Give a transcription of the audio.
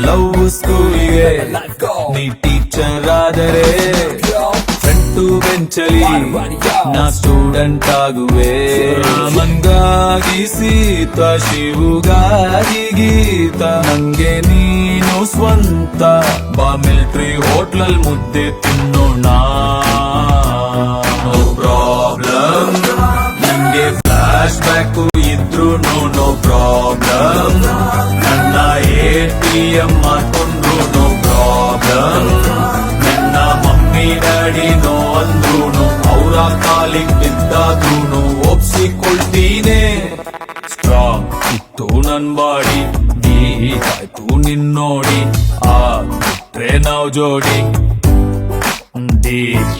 Love ಸ್ಕೂಲಿಗೆ ನೀ teacher ಆದರೆ ಫ್ರಂಟು ಬೆಂಚಲಿ ನಾ ಸ್ಟೂಡೆಂಟ್ ಆಗುವೆ. ಮಂಗಾಗಿ ಸೀತ ಶಿವುಗಾಗಿ ಗೀತ ನಂಗೆ ನೀನು ಸ್ವಂತ. ಬಾ ಮಿಲ್ಟ್ರಿ ಹೋಟ್ಲಲ್ ಮುದ್ದೆ ತಿನ್ನೋಣ. ನೋ ಪ್ರಾಬ್ಲಮ್ ನಂಗೆ ಫ್ಲಾಶ್ ಬ್ಯಾಕ್ ಇದ್ರು ನೋ ಪ್ರಾಬ್ಲಮ್. ನನ್ನ ATM ಮಾಡ್ಕೊಂಡ್ರು ನೋ ಪ್ರಾಬ್ಲಮ್. ನನ್ನ ಮಮ್ಮಿ ಡ್ಯಾಡಿ ನೋ ಅಂದ್ರೂನು ಅವರ ಕಾಲಿಗೆ ಬಿದ್ದಾದ್ರೂನು ಒಪ್ಸಿಕೊಳ್ತೀನಿ. ಸ್ಟ್ರಾಂಗ್ ಇತ್ತು ನನ್ ಬಾಡಿ, ವೀಕ್ ಆಯ್ತು ನಿನ್ನೋಡಿ. ಬಿಟ್ರೆ ನಾವ್ ಜೋಡಿ ಡೀಪ್